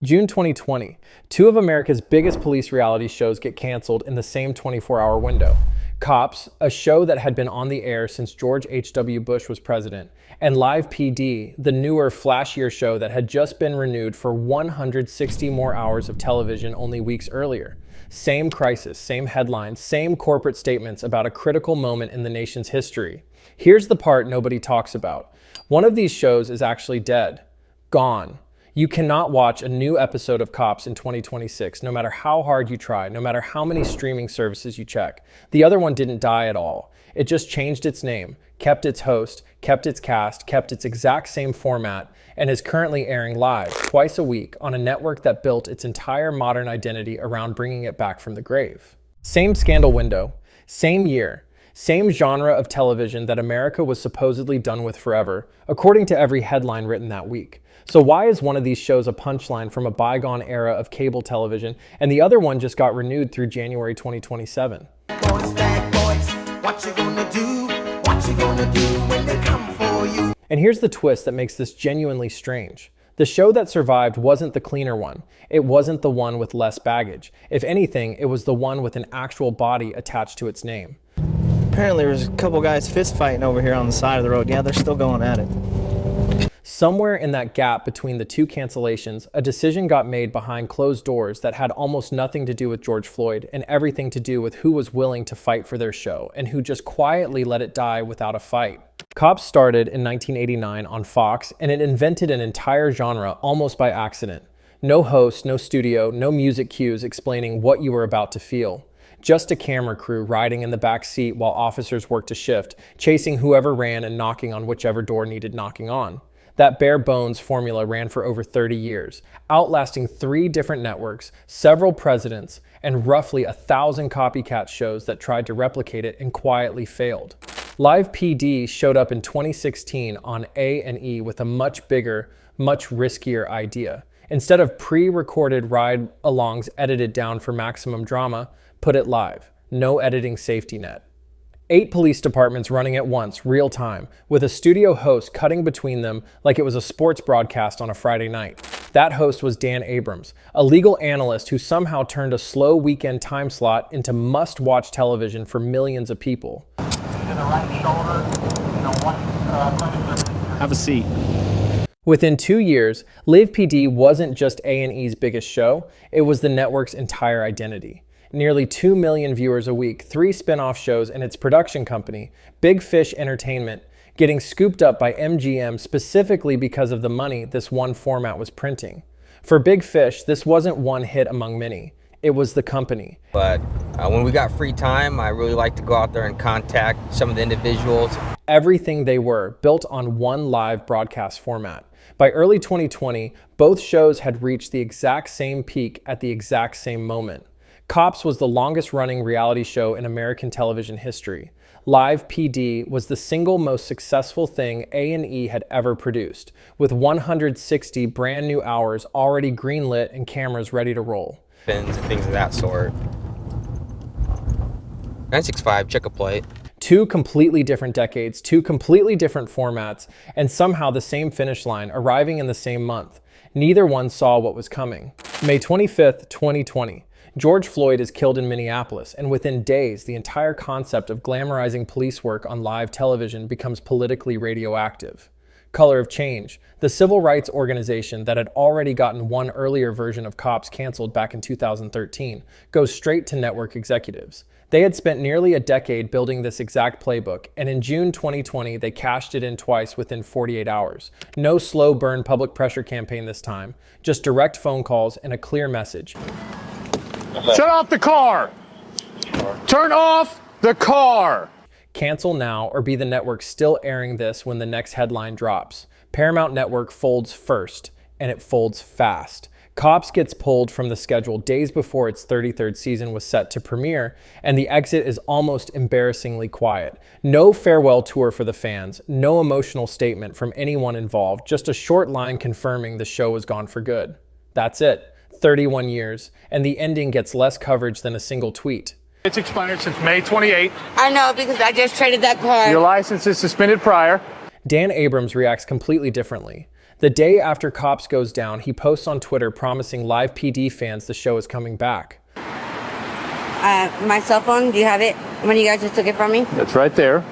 June 2020, two of America's biggest police reality shows get canceled in the same 24-hour window. Cops, a show that had been on the air since George H.W. Bush was president, and Live PD, the newer, flashier show that had just been renewed for 160 more hours of television only weeks earlier. Same crisis, same headlines, same corporate statements about a critical moment in the nation's history. Here's the part nobody talks about. One of these shows is actually dead. Gone. You cannot watch a new episode of Cops in 2026, no matter how hard you try, no matter how many streaming services you check. The other one didn't die at all. It just changed its name, kept its host, kept its cast, kept its exact same format, and is currently airing live twice a week on a network that built its entire modern identity around bringing it back from the grave. Same scandal window, same year, same genre of television that America was supposedly done with forever, according to every headline written that week. So why is one of these shows a punchline from a bygone era of cable television, and the other one just got renewed through January 2027? Boys, bad boys, what you gonna do? What you gonna do when they come for you? And here's the twist that makes this genuinely strange. The show that survived wasn't the cleaner one. It wasn't the one with less baggage. If anything, it was the one with an actual body attached to its name. Apparently there's a couple guys fist fighting over here on the side of the road. Yeah, they're still going at it. Somewhere in that gap between the two cancellations, a decision got made behind closed doors that had almost nothing to do with George Floyd and everything to do with who was willing to fight for their show and who just quietly let it die without a fight. Cops started in 1989 on Fox, and it invented an entire genre almost by accident. No host, no studio, no music cues explaining what you were about to feel. Just a camera crew riding in the back seat while officers worked a shift, chasing whoever ran and knocking on whichever door needed knocking on. That bare bones formula ran for over 30 years, outlasting 3 different networks, several presidents, and roughly 1,000 copycat shows that tried to replicate it and quietly failed. Live PD showed up in 2016 on A&E with a much bigger, much riskier idea. Instead of pre-recorded ride-alongs edited down for maximum drama, put it live. No editing safety net. 8 police departments running at once, real time, with a studio host cutting between them like it was a sports broadcast on a Friday night. That host was Dan Abrams, a legal analyst who somehow turned a slow weekend time slot into must-watch television for millions of people. Have a seat. Within 2 years, Live PD wasn't just A&E's biggest show, it was the network's entire identity. Nearly 2 million viewers a week, 3 spin-off shows, and its production company, Big Fish Entertainment, getting scooped up by MGM specifically because of the money this one format was printing. For Big Fish, this wasn't one hit among many. It was the company. But when we got free time, I really like to go out there and contact some of the individuals. Everything they were built on one live broadcast format. By early 2020, both shows had reached the exact same peak at the exact same moment. Cops was the longest-running reality show in American television history. Live PD was the single most successful thing A&E had ever produced, with 160 brand new hours already greenlit and cameras ready to roll. And things of that sort. 965, check a plate. 2 completely different decades, 2 completely different formats, and somehow the same finish line, arriving in the same month. Neither one saw what was coming. May 25th, 2020. George Floyd is killed in Minneapolis, and within days, the entire concept of glamorizing police work on live television becomes politically radioactive. Color of Change, the civil rights organization that had already gotten one earlier version of Cops canceled back in 2013, goes straight to network executives. They had spent nearly a decade building this exact playbook, and in June 2020, they cashed it in twice within 48 hours. No slow burn public pressure campaign this time, just direct phone calls and a clear message. Shut off the car! Turn off the car! Cancel now or be the network still airing this when the next headline drops. Paramount Network folds first, and it folds fast. Cops gets pulled from the schedule days before its 33rd season was set to premiere, and the exit is almost embarrassingly quiet. No farewell tour for the fans, no emotional statement from anyone involved, just a short line confirming the show was gone for good. That's it. 31 years, and the ending gets less coverage than a single tweet. It's expired since May 28th. I know, because I just traded that car. Your license is suspended prior. Dan Abrams reacts completely differently. The day after Cops goes down, he posts on Twitter promising live PD fans the show is coming back. My cell phone, do you have it? When you guys just took it from me? It's right there.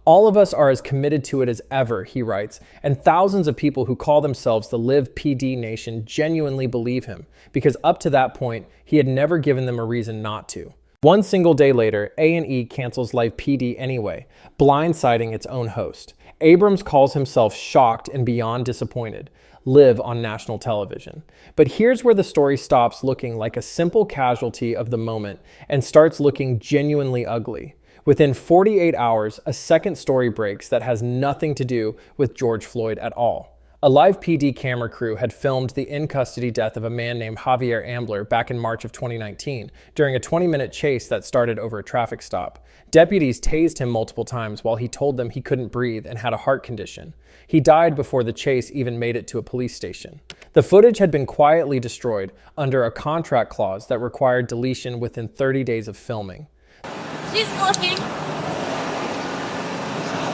All of us are as committed to it as ever, he writes, and thousands of people who call themselves the Live PD Nation genuinely believe him, because up to that point, he had never given them a reason not to. One single day later, A&E cancels Live PD anyway, blindsiding its own host. Abrams calls himself shocked and beyond disappointed, live on national television. But here's where the story stops looking like a simple casualty of the moment and starts looking genuinely ugly. Within 48 hours, a second story breaks that has nothing to do with George Floyd at all. A live PD camera crew had filmed the in-custody death of a man named Javier Ambler back in March of 2019 during a 20-minute chase that started over a traffic stop. Deputies tased him multiple times while he told them he couldn't breathe and had a heart condition. He died before the chase even made it to a police station. The footage had been quietly destroyed under a contract clause that required deletion within 30 days of filming. She's looking.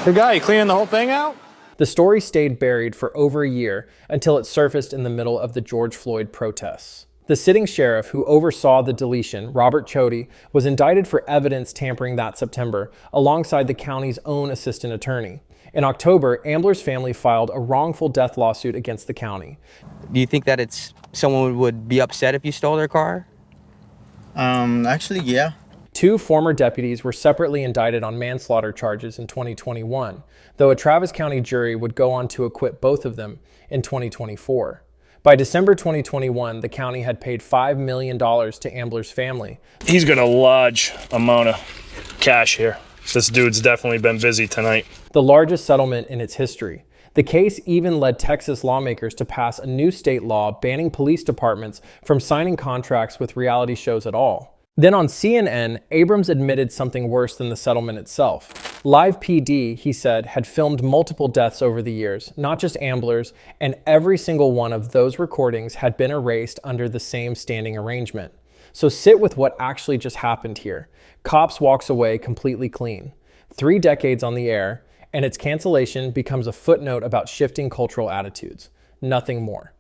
The guy, you cleaning the whole thing out? The story stayed buried for over a year until it surfaced in the middle of the George Floyd protests. The sitting sheriff who oversaw the deletion, Robert Chody, was indicted for evidence tampering that September alongside the county's own assistant attorney. In October, Ambler's family filed a wrongful death lawsuit against the county. Do you think that someone would be upset if you stole their car? Actually, yeah. Two former deputies were separately indicted on manslaughter charges in 2021, though a Travis County jury would go on to acquit both of them in 2024. By December 2021, the county had paid $5 million to Ambler's family. He's got a large amount of cash here. This dude's definitely been busy tonight. The largest settlement in its history. The case even led Texas lawmakers to pass a new state law banning police departments from signing contracts with reality shows at all. Then on CNN, Abrams admitted something worse than the settlement itself. Live PD, he said, had filmed multiple deaths over the years, not just Ambler's, and every single one of those recordings had been erased under the same standing arrangement. So sit with what actually just happened here. Cops walks away completely clean. 3 decades on the air, and its cancellation becomes a footnote about shifting cultural attitudes. Nothing more.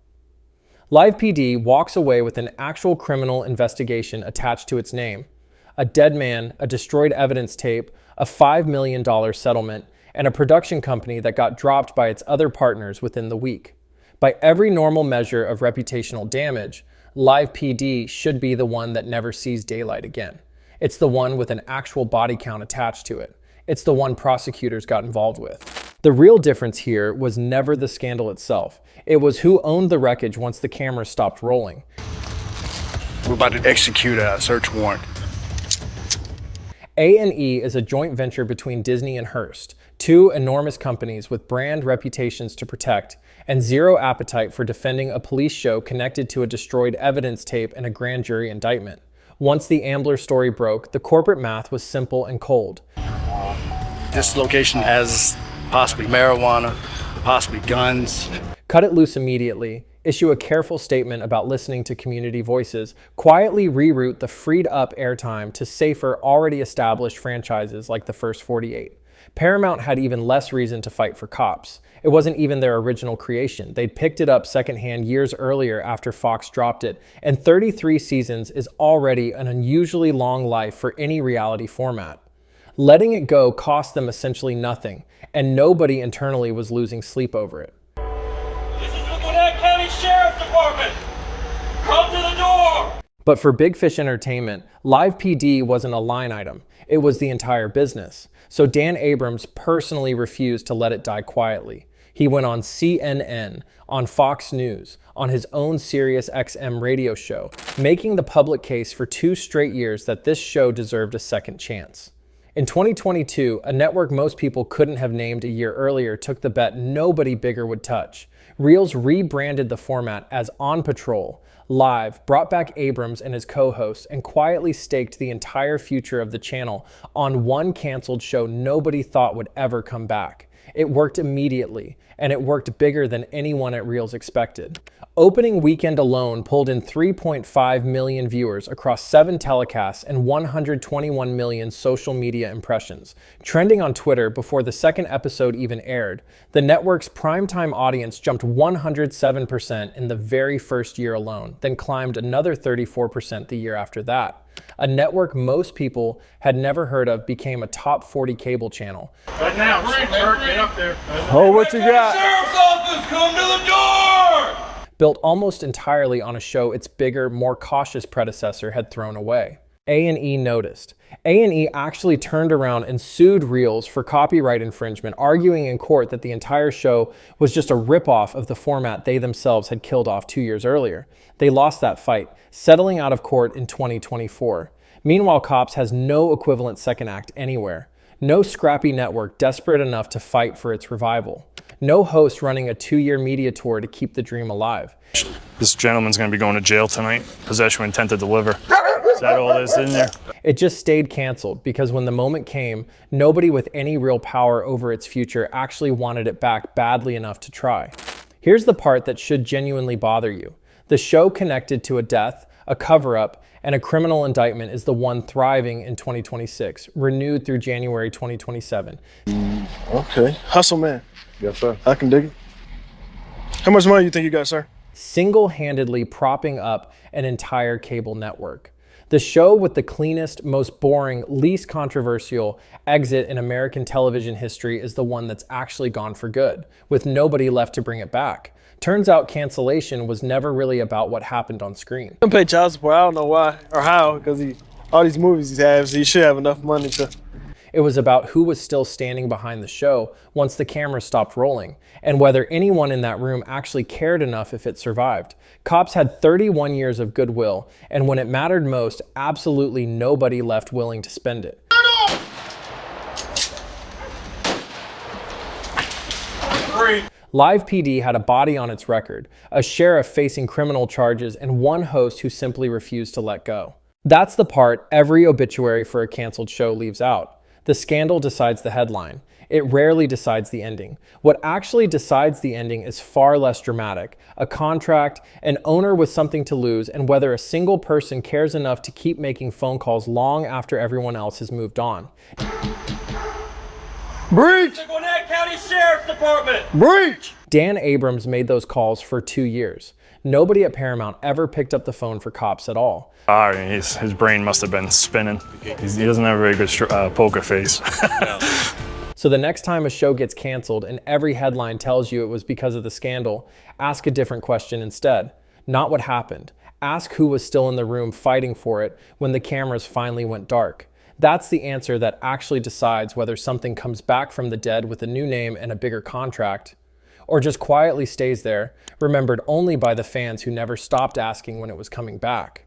Live PD walks away with an actual criminal investigation attached to its name. A dead man, a destroyed evidence tape, a $5 million settlement, and a production company that got dropped by its other partners within the week. By every normal measure of reputational damage, Live PD should be the one that never sees daylight again. It's the one with an actual body count attached to it. It's the one prosecutors got involved with. The real difference here was never the scandal itself. It was who owned the wreckage once the camera stopped rolling. We're about to execute a search warrant. A&E is a joint venture between Disney and Hearst, two enormous companies with brand reputations to protect and zero appetite for defending a police show connected to a destroyed evidence tape and a grand jury indictment. Once the Ambler story broke, the corporate math was simple and cold. This location has possibly marijuana, possibly guns. Cut it loose immediately, issue a careful statement about listening to community voices, quietly reroute the freed up airtime to safer, already established franchises like the First 48. Paramount had even less reason to fight for Cops. It wasn't even their original creation. They'd picked it up secondhand years earlier after Fox dropped it, and 33 seasons is already an unusually long life for any reality format. Letting it go cost them essentially nothing, and nobody internally was losing sleep over it. This is the Gwinnett County Sheriff's Department! Come to the door! But for Big Fish Entertainment, Live PD wasn't a line item. It was the entire business. So Dan Abrams personally refused to let it die quietly. He went on CNN, on Fox News, on his own Sirius XM radio show, making the public case for 2 straight years that this show deserved a second chance. In 2022, a network most people couldn't have named a year earlier took the bet nobody bigger would touch. Reels rebranded the format as On Patrol. Live brought back Abrams and his co-hosts and quietly staked the entire future of the channel on one canceled show nobody thought would ever come back. It worked immediately, and it worked bigger than anyone at Reels expected. Opening weekend alone pulled in 3.5 million viewers across 7 telecasts and 121 million social media impressions. Trending on Twitter before the second episode even aired, the network's primetime audience jumped 107% in the very first year alone, then climbed another 34% the year after that. A network most people had never heard of became a top 40 cable channel. Right now, get up there. Oh, what you got? Sheriff's office, come to the door! Built almost entirely on a show its bigger, more cautious predecessor had thrown away. A&E noticed. A&E actually turned around and sued Reels for copyright infringement, arguing in court that the entire show was just a ripoff of the format they themselves had killed off 2 years earlier. They lost that fight, settling out of court in 2024. Meanwhile, Cops has no equivalent second act anywhere. No scrappy network desperate enough to fight for its revival. No host running a 2-year media tour to keep the dream alive. This gentleman's going to be going to jail tonight. Possession with intent to deliver. Is that all that's in there? It just stayed canceled because when the moment came, nobody with any real power over its future actually wanted it back badly enough to try. Here's the part that should genuinely bother you. The show connected to a death, a cover-up, and a criminal indictment is the one thriving in 2026, renewed through January 2027. Okay. Hustle, man. Yes, sir. I can dig it. How much money you think you got, sir? Single-handedly propping up an entire cable network. The show with the cleanest, most boring, least controversial exit in American television history is the one that's actually gone for good, with nobody left to bring it back. Turns out cancellation was never really about what happened on screen. Don't pay child support. I don't know why or how, because all these movies he has, he should have enough money to. It was about who was still standing behind the show once the camera stopped rolling, and whether anyone in that room actually cared enough if it survived. Cops had 31 years of goodwill, and when it mattered most, absolutely nobody left willing to spend it. Live PD had a body on its record, a sheriff facing criminal charges, and one host who simply refused to let go. That's the part every obituary for a canceled show leaves out. The scandal decides the headline. It rarely decides the ending. What actually decides the ending is far less dramatic. A contract, an owner with something to lose, and whether a single person cares enough to keep making phone calls long after everyone else has moved on. Breach! The Gwinnett County Sheriff's Department! Breach! Dan Abrams made those calls for 2 years. Nobody at Paramount ever picked up the phone for Cops at all. His brain must have been spinning. He doesn't have a very good poker face. So the next time a show gets canceled and every headline tells you it was because of the scandal, ask a different question instead. Not what happened. Ask who was still in the room fighting for it when the cameras finally went dark. That's the answer that actually decides whether something comes back from the dead with a new name and a bigger contract, or just quietly stays there, remembered only by the fans who never stopped asking when it was coming back.